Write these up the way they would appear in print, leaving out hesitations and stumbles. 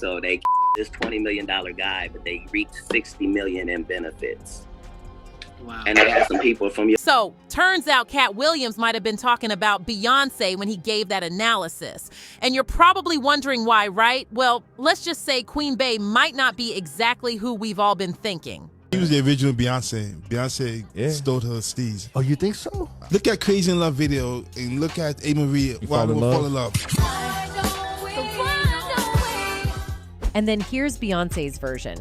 So they this $20 million guy, but they reached $60 million in benefits. Wow. And they had some people from your. So, turns out Katt Williams might have been talking about Beyoncé when he gave that analysis. And you're probably wondering why, right? Well, let's just say Queen Bey might not be exactly who we've all been thinking. She was the original Beyonce. Beyonce stole her steez. Oh, you think so? Look at Crazy in Love video and look at A. Marie. Why we fall in love. And then here's Beyonce's version.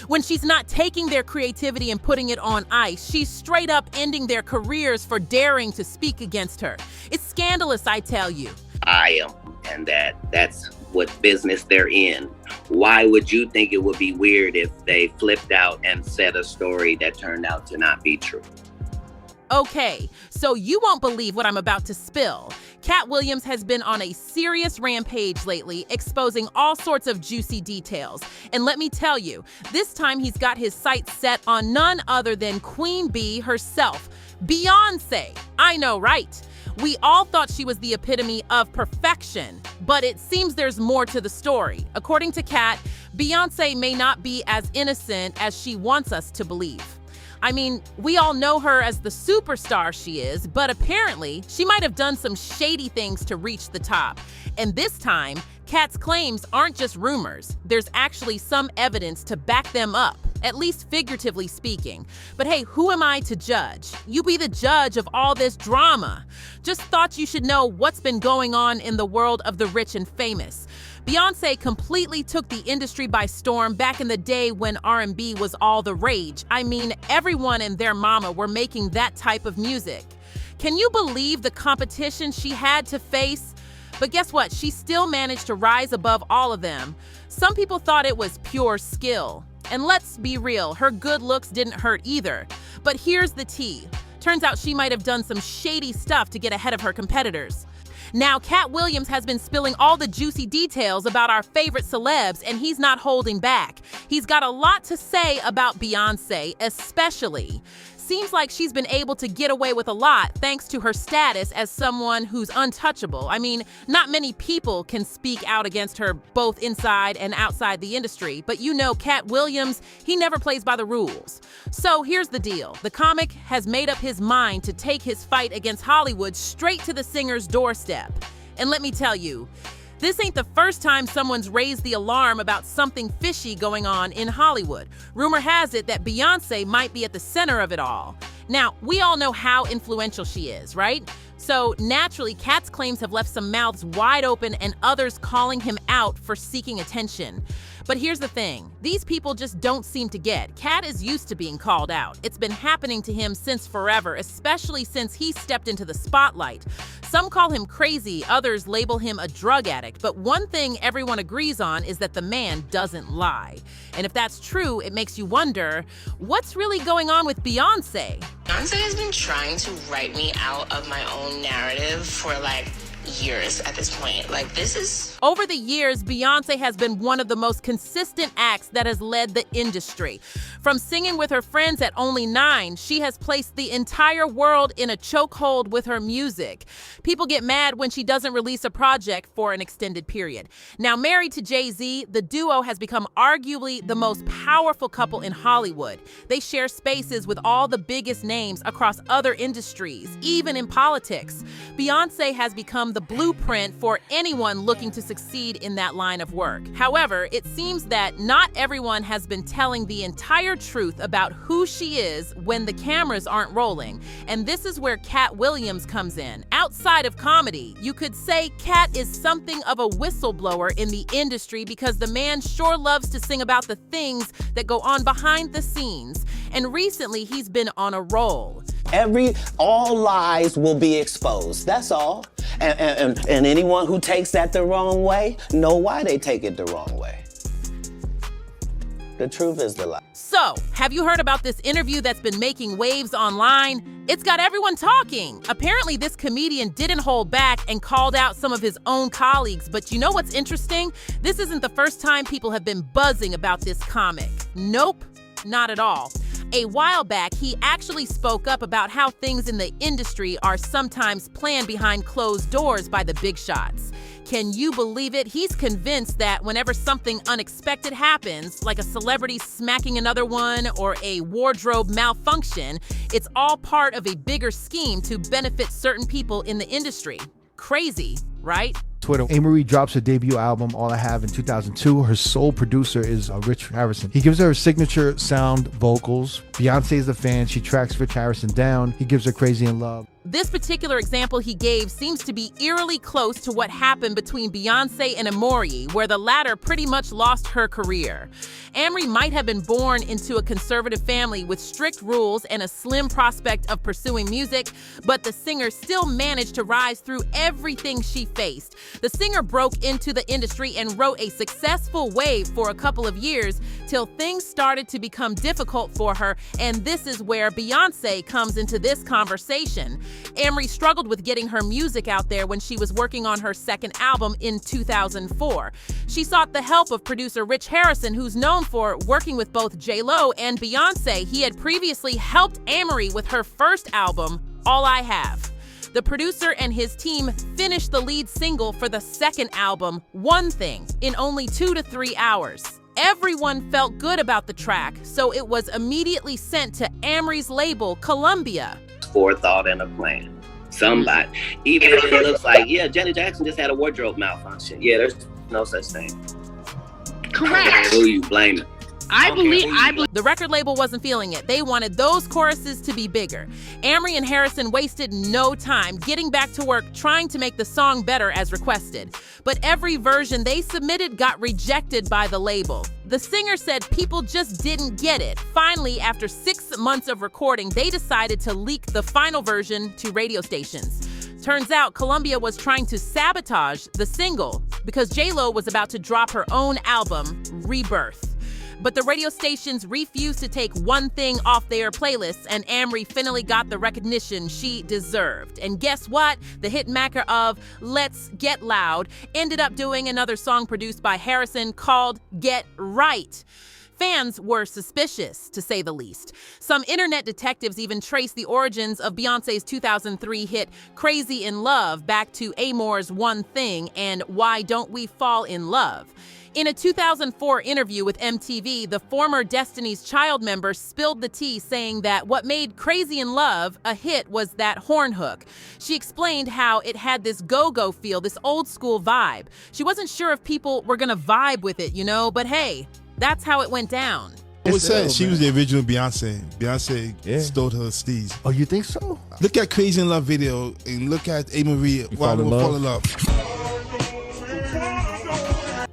When she's not taking their creativity and putting it on ice, she's straight up ending their careers for daring to speak against her. It's scandalous, I tell you. I am, and that's what business they're in. Why would you think it would be weird if they flipped out and said a story that turned out to not be true? Okay, so you won't believe what I'm about to spill. Katt Williams has been on a serious rampage lately, exposing all sorts of juicy details. And let me tell you, this time he's got his sights set on none other than Queen Bee herself, Beyoncé. I know, right? We all thought she was the epitome of perfection, but it seems there's more to the story. According to Katt, Beyoncé may not be as innocent as she wants us to believe. I mean, we all know her as the superstar she is, but apparently she might have done some shady things to reach the top. And this time, Katt's claims aren't just rumors. There's actually some evidence to back them up, at least figuratively speaking. But hey, who am I to judge? You be the judge of all this drama. Just thought you should know what's been going on in the world of the rich and famous. Beyoncé completely took the industry by storm back in the day when R&B was all the rage. I mean, everyone and their mama were making that type of music. Can you believe the competition she had to face? But guess what? She still managed to rise above all of them. Some people thought it was pure skill. And let's be real, her good looks didn't hurt either. But here's the tea. Turns out she might have done some shady stuff to get ahead of her competitors. Now, Katt Williams has been spilling all the juicy details about our favorite celebs, and he's not holding back. He's got a lot to say about Beyoncé, especially. Seems like she's been able to get away with a lot thanks to her status as someone who's untouchable. I mean, not many people can speak out against her both inside and outside the industry. But you know, Katt Williams, he never plays by the rules. So here's the deal. The comic has made up his mind to take his fight against Hollywood straight to the singer's doorstep. And let me tell you, this ain't the first time someone's raised the alarm about something fishy going on in Hollywood. Rumor has it that Beyoncé might be at the center of it all. Now, we all know how influential she is, right? So naturally, Katt's claims have left some mouths wide open and others calling him out for seeking attention. But here's the thing, these people just don't seem to get. Katt is used to being called out. It's been happening to him since forever, especially since he stepped into the spotlight. Some call him crazy, others label him a drug addict, but one thing everyone agrees on is that the man doesn't lie. And if that's true, it makes you wonder, what's really going on with Beyoncé? Beyoncé has been trying to write me out of my own narrative for years at this point. This is... Over the years, Beyoncé has been one of the most consistent acts that has led the industry. From singing with her friends at only 9, she has placed the entire world in a chokehold with her music. People get mad when she doesn't release a project for an extended period. Now, married to Jay-Z, the duo has become arguably the most powerful couple in Hollywood. They share spaces with all the biggest names across other industries, even in politics. Beyoncé has become the blueprint for anyone looking to succeed in that line of work. However, it seems that not everyone has been telling the entire truth about who she is when the cameras aren't rolling. And this is where Katt Williams comes in. Outside of comedy, you could say Katt is something of a whistleblower in the industry because the man sure loves to sing about the things that go on behind the scenes. And recently, he's been on a roll. All lies will be exposed, that's all. And anyone who takes that the wrong way, know why they take it the wrong way. The truth is the lie. So, have you heard about this interview that's been making waves online? It's got everyone talking. Apparently, this comedian didn't hold back and called out some of his own colleagues. But you know what's interesting? This isn't the first time people have been buzzing about this comic. Nope, not at all. A while back, he actually spoke up about how things in the industry are sometimes planned behind closed doors by the big shots. Can you believe it? He's convinced that whenever something unexpected happens, like a celebrity smacking another one or a wardrobe malfunction, it's all part of a bigger scheme to benefit certain people in the industry. Crazy, right? Twitter. Amerie drops her debut album, All I Have, in 2002. Her sole producer is Rich Harrison. He gives her her signature sound vocals. Beyonce is a fan. She tracks Rich Harrison down. He gives her Crazy in Love. This particular example he gave seems to be eerily close to what happened between Beyoncé and Amerie, where the latter pretty much lost her career. Amerie might have been born into a conservative family with strict rules and a slim prospect of pursuing music, but the singer still managed to rise through everything she faced. The singer broke into the industry and wrote a successful wave for a couple of years till things started to become difficult for her, and this is where Beyoncé comes into this conversation. Amerie struggled with getting her music out there when she was working on her second album in 2004. She sought the help of producer Rich Harrison, who's known for working with both J.Lo and Beyoncé. He had previously helped Amerie with her first album, All I Have. The producer and his team finished the lead single for the second album, One Thing, in only 2 to 3 hours. Everyone felt good about the track, so it was immediately sent to Amerie's label, Columbia. Forethought and a plan. Somebody, even if it looks like, yeah, Janet Jackson just had a wardrobe malfunction. Yeah, there's no such thing. Correct. Who you blaming? I believe. The record label wasn't feeling it. They wanted those choruses to be bigger. Amerie and Harrison wasted no time getting back to work trying to make the song better as requested. But every version they submitted got rejected by the label. The singer said people just didn't get it. Finally, after 6 months of recording, they decided to leak the final version to radio stations. Turns out Columbia was trying to sabotage the single because J.Lo was about to drop her own album, Rebirth. But the radio stations refused to take One Thing off their playlists, and Amerie finally got the recognition she deserved. And guess what? The hitmaker of Let's Get Loud ended up doing another song produced by Harrison called Get Right. Fans were suspicious, to say the least. Some internet detectives even traced the origins of Beyoncé's 2003 hit Crazy in Love back to Amor's One Thing and Why Don't We Fall in Love. In a 2004 interview with MTV, the former Destiny's Child member spilled the tea, saying that what made Crazy in Love a hit was that horn hook. She explained how it had this go-go feel, this old school vibe. She wasn't sure if people were gonna vibe with it, but hey, that's how it went down. It was said she was the original Beyonce. Beyonce stole her steez. Oh, you think so? Look at Crazy in Love video and look at Amerie, Why Do We Fall in Love.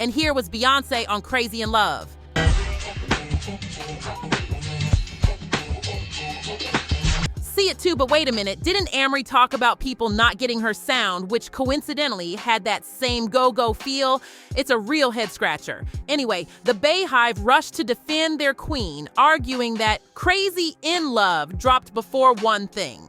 And here was Beyonce on Crazy in Love. See it too, but wait a minute. Didn't Amerie talk about people not getting her sound, which coincidentally had that same go-go feel? It's a real head scratcher. Anyway, the Bayhive rushed to defend their queen, arguing that Crazy in Love dropped before One Thing.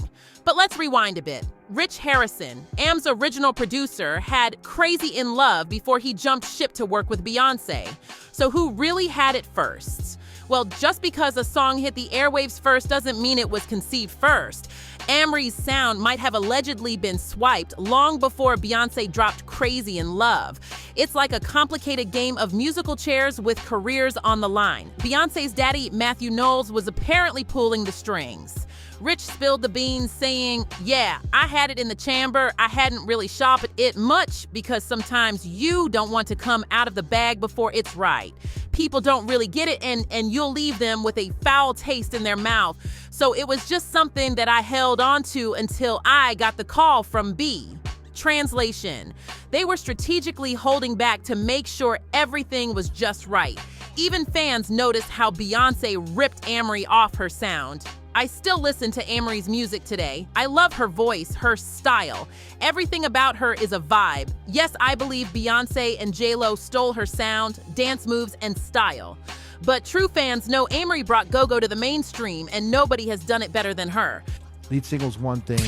But let's rewind a bit. Rich Harrison, Am's original producer, had Crazy in Love before he jumped ship to work with Beyoncé. So who really had it first? Well, just because a song hit the airwaves first doesn't mean it was conceived first. Amerie's sound might have allegedly been swiped long before Beyoncé dropped Crazy in Love. It's like a complicated game of musical chairs with careers on the line. Beyoncé's daddy, Matthew Knowles, was apparently pulling the strings. Rich spilled the beans saying, yeah, I had it in the chamber. I hadn't really shopped it much because sometimes you don't want to come out of the bag before it's right. People don't really get it and you'll leave them with a foul taste in their mouth. So it was just something that I held on to until I got the call from B. Translation: they were strategically holding back to make sure everything was just right. Even fans noticed how Beyoncé ripped Amerie off her sound. I still listen to Amerie's music today. I love her voice, her style. Everything about her is a vibe. Yes, I believe Beyoncé and J.Lo stole her sound, dance moves, and style. But true fans know Amerie brought go-go to the mainstream, and nobody has done it better than her. Lead single's One Thing,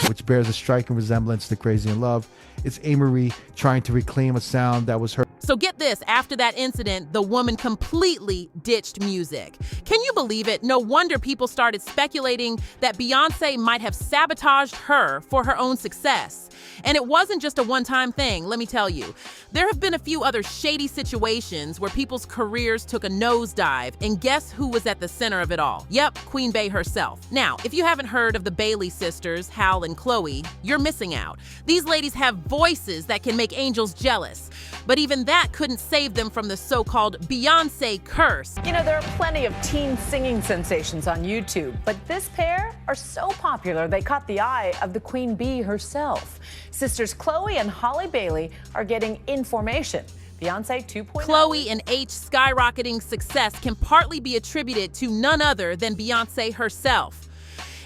which bears a striking resemblance to Crazy in Love. It's Amerie trying to reclaim a sound that was her. So get this, after that incident, the woman completely ditched music. Can you believe it? No wonder people started speculating that Beyoncé might have sabotaged her for her own success. And it wasn't just a one-time thing, let me tell you. There have been a few other shady situations where people's careers took a nosedive, and guess who was at the center of it all? Yep, Queen Bey herself. Now, if you haven't heard of the Bailey sisters, Hal and Chloe, you're missing out. These ladies have voices that can make angels jealous. But even that couldn't save them from the so-called Beyoncé curse. You know, there are plenty of teen singing sensations on YouTube, but this pair are so popular they caught the eye of the Queen Bee herself. Sisters Chloe and Holly Bailey are getting information. Beyoncé 2.0. Chloe and H's skyrocketing success can partly be attributed to none other than Beyoncé herself.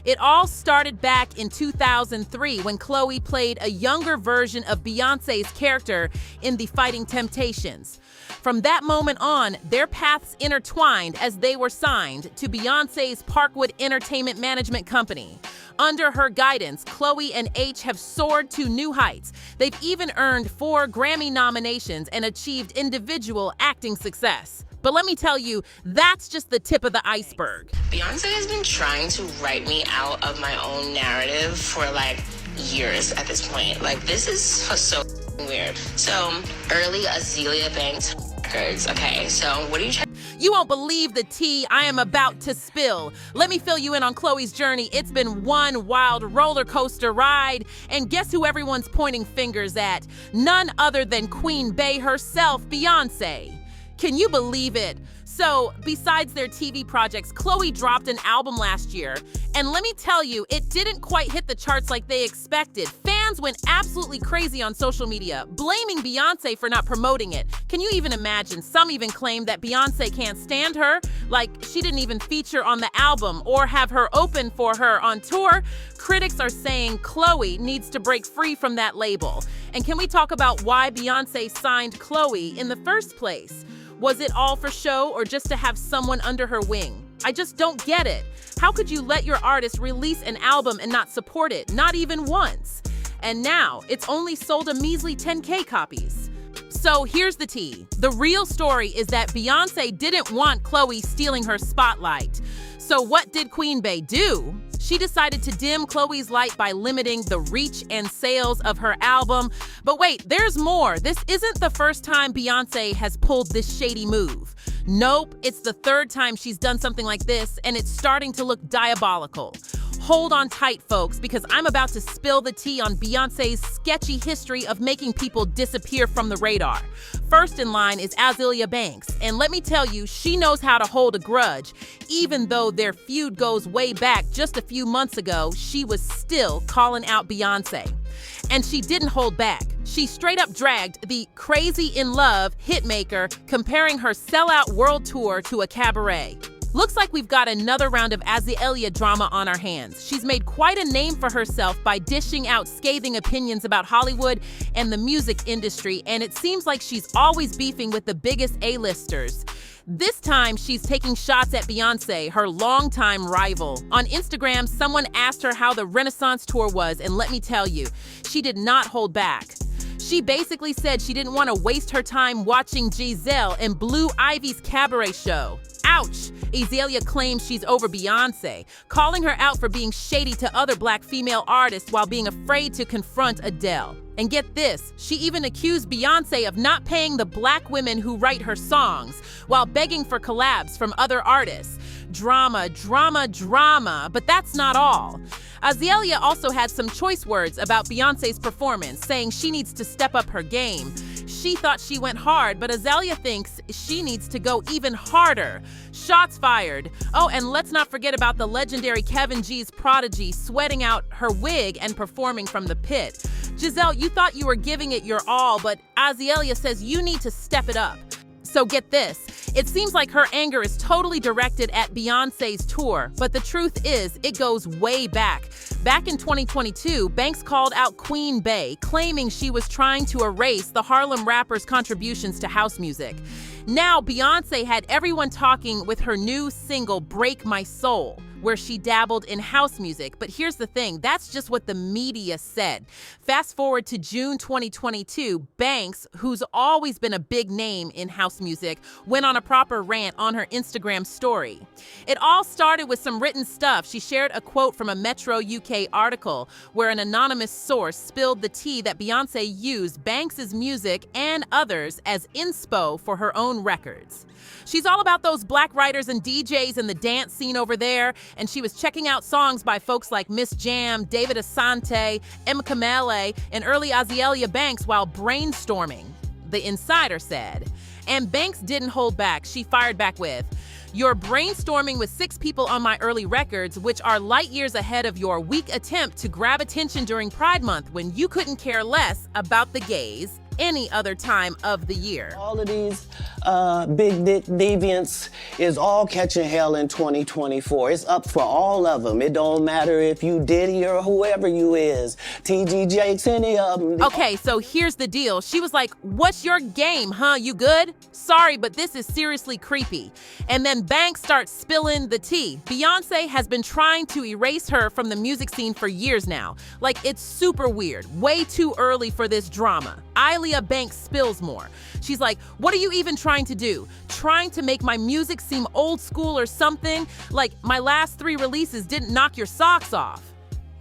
It all started back in 2003 when Chloe played a younger version of Beyoncé's character in The Fighting Temptations. From that moment on, their paths intertwined as they were signed to Beyoncé's Parkwood Entertainment Management Company. Under her guidance, Chloe and H have soared to new heights. They've even earned 4 Grammy nominations and achieved individual acting success. But let me tell you, that's just the tip of the iceberg. Beyonce has been trying to write me out of my own narrative for like years at this point. Like, this is so weird. So, early Azealia Banks records. Okay, so what are you trying? You won't believe the tea I am about to spill. Let me fill you in on Chloe's journey. It's been one wild roller coaster ride. And guess who everyone's pointing fingers at? None other than Queen Bey herself, Beyoncé. Can you believe it? So, besides their TV projects, Chloe dropped an album last year. And let me tell you, it didn't quite hit the charts like they expected. Fans went absolutely crazy on social media, blaming Beyoncé for not promoting it. Can you even imagine? Some even claim that Beyoncé can't stand her, like she didn't even feature on the album or have her open for her on tour. Critics are saying Chloe needs to break free from that label. And can we talk about why Beyoncé signed Chloe in the first place? Was it all for show or just to have someone under her wing? I just don't get it. How could you let your artist release an album and not support it, not even once? And now, it's only sold a measly 10K copies. So here's the tea. The real story is that Beyoncé didn't want Chloe stealing her spotlight. So what did Queen Bey do? She decided to dim Chloe's light by limiting the reach and sales of her album. But wait, there's more. This isn't the first time Beyoncé has pulled this shady move. Nope, it's the third time she's done something like this, and it's starting to look diabolical. Hold on tight, folks, because I'm about to spill the tea on Beyoncé's sketchy history of making people disappear from the radar. First in line is Azealia Banks, and let me tell you, she knows how to hold a grudge. Even though their feud goes way back just a few months ago, she was still calling out Beyoncé. And she didn't hold back. She straight up dragged the Crazy in Love hitmaker, comparing her sellout world tour to a cabaret. Looks like we've got another round of Azealia drama on our hands. She's made quite a name for herself by dishing out scathing opinions about Hollywood and the music industry, and it seems like she's always beefing with the biggest A-listers. This time, she's taking shots at Beyoncé, her longtime rival. On Instagram, someone asked her how the Renaissance tour was, and let me tell you, she did not hold back. She basically said she didn't want to waste her time watching Giselle and Blue Ivy's cabaret show. Ouch! Azealia claims she's over Beyoncé, calling her out for being shady to other black female artists while being afraid to confront Adele. And get this, she even accused Beyoncé of not paying the black women who write her songs, while begging for collabs from other artists. Drama, drama, drama, but that's not all. Azealia also had some choice words about Beyoncé's performance, saying she needs to step up her game. She thought she went hard, but Azealia thinks she needs to go even harder. Shots fired. Oh, and let's not forget about the legendary Kevin G's Prodigy sweating out her wig and performing from the pit. Giselle, you thought you were giving it your all, but Azealia says you need to step it up. So get this, it seems like her anger is totally directed at Beyoncé's tour, but the truth is, it goes way back. Back in 2022, Banks called out Queen Bey, claiming she was trying to erase the Harlem rapper's contributions to house music. Now, Beyoncé had everyone talking with her new single, Break My Soul. where she dabbled in house music. But here's the thing, that's just what the media said. Fast forward to June 2022, Banks, who's always been a big name in house music, went on a proper rant on her Instagram story. It all started with some written stuff. She shared a quote from a Metro UK article where an anonymous source spilled the tea that Beyoncé used Banks's music and others as inspo for her own records. She's all about those black writers and DJs in the dance scene over there, and she was checking out songs by folks like Miss Jam, David Asante, M. Kamele, and early Azealia Banks while brainstorming, the insider said. And Banks didn't hold back. She fired back with, "You're brainstorming with 6 people on my early records, which are light years ahead of your weak attempt to grab attention during Pride Month when you couldn't care less about the gays any other time of the year." All of these big dick deviants is all catching hell in 2024. It's up for all of them. It don't matter if you Diddy or whoever you is. TG Jakes, any of them. Okay, so here's the deal. She was like, "What's your game, huh? You good? Sorry, but this is seriously creepy." And then Banks starts spilling the tea. Beyoncé has been trying to erase her from the music scene for years now. Like, it's super weird. Way too early for this drama. Azealia Banks spills more. She's like, "What are you even trying to do? Trying to make my music seem old school or something? Like, my last 3 releases didn't knock your socks off."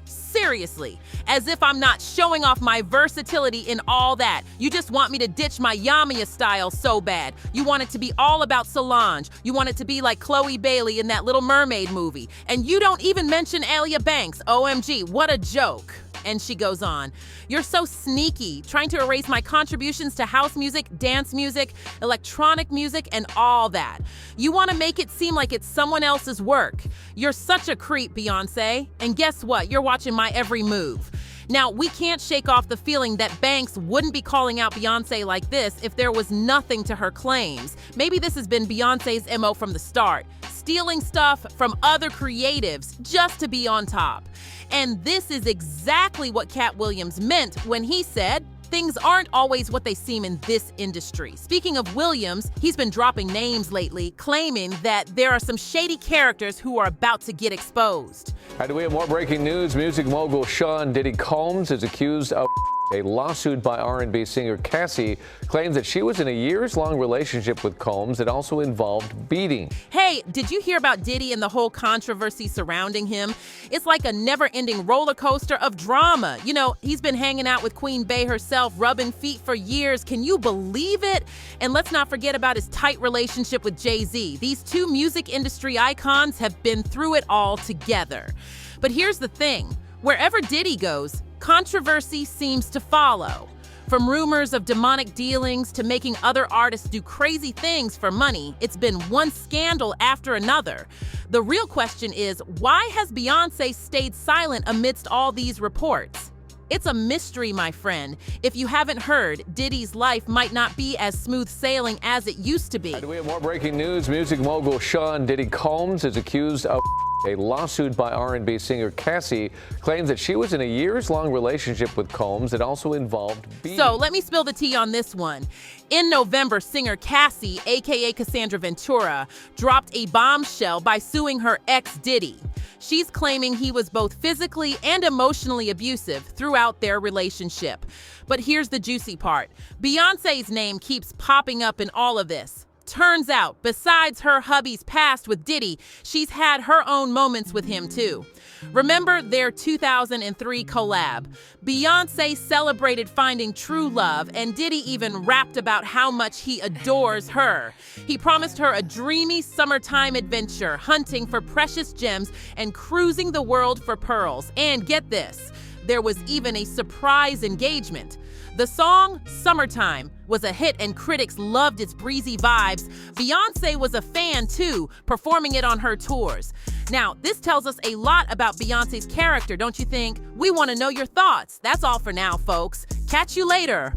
Seriously, as if I'm not showing off my versatility in all that. You just want me to ditch my Yamia style so bad. You want it to be all about Solange. You want it to be like Chloe Bailey in that Little Mermaid movie. And you don't even mention Azealia Banks. OMG, what a joke. And she goes on, "You're so sneaky, trying to erase my contributions to house music, dance music, electronic music, and all that. You want to make it seem like it's someone else's work. You're such a creep, Beyoncé. And guess what? You're watching my every move." Now, we can't shake off the feeling that Banks wouldn't be calling out Beyoncé like this if there was nothing to her claims. Maybe this has been Beyoncé's MO from the start, stealing stuff from other creatives just to be on top. And this is exactly what Katt Williams meant when he said, "Things aren't always what they seem in this industry." Speaking of Williams, he's been dropping names lately, claiming that there are some shady characters who are about to get exposed. And we have more breaking news. Music mogul Sean Diddy Combs is accused of a lawsuit by R&B singer Cassie claims that she was in a years-long relationship with Combs that also involved beating. Hey, did you hear about Diddy and the whole controversy surrounding him? It's like a never-ending roller coaster of drama. You know, he's been hanging out with Queen Bey herself, rubbing feet for years. Can you believe it? And let's not forget about his tight relationship with Jay-Z. These 2 music industry icons have been through it all together. But here's the thing. Wherever Diddy goes, controversy seems to follow. From rumors of demonic dealings to making other artists do crazy things for money, it's been one scandal after another. The real question is, why has Beyoncé stayed silent amidst all these reports? It's a mystery, my friend. If you haven't heard, Diddy's life might not be as smooth sailing as it used to be. And we have more breaking news. Music mogul Sean Diddy Combs is accused of a lawsuit by R&B singer Cassie claims that she was in a years-long relationship with Combs that also involved beating. So let me spill the tea on this one. In November, singer Cassie, aka Cassandra Ventura, dropped a bombshell by suing her ex Diddy. She's claiming he was both physically and emotionally abusive throughout their relationship. But here's the juicy part. Beyoncé's name keeps popping up in all of this. Turns out, besides her hubby's past with Diddy, she's had her own moments with him too. Remember their 2003 collab? Beyoncé celebrated finding true love, and Diddy even rapped about how much he adores her. He promised her a dreamy summertime adventure, hunting for precious gems and cruising the world for pearls. And get this, there was even a surprise engagement. The song, Summertime, was a hit and critics loved its breezy vibes. Beyoncé was a fan too, performing it on her tours. Now, this tells us a lot about Beyoncé's character, don't you think? We want to know your thoughts. That's all for now, folks. Catch you later.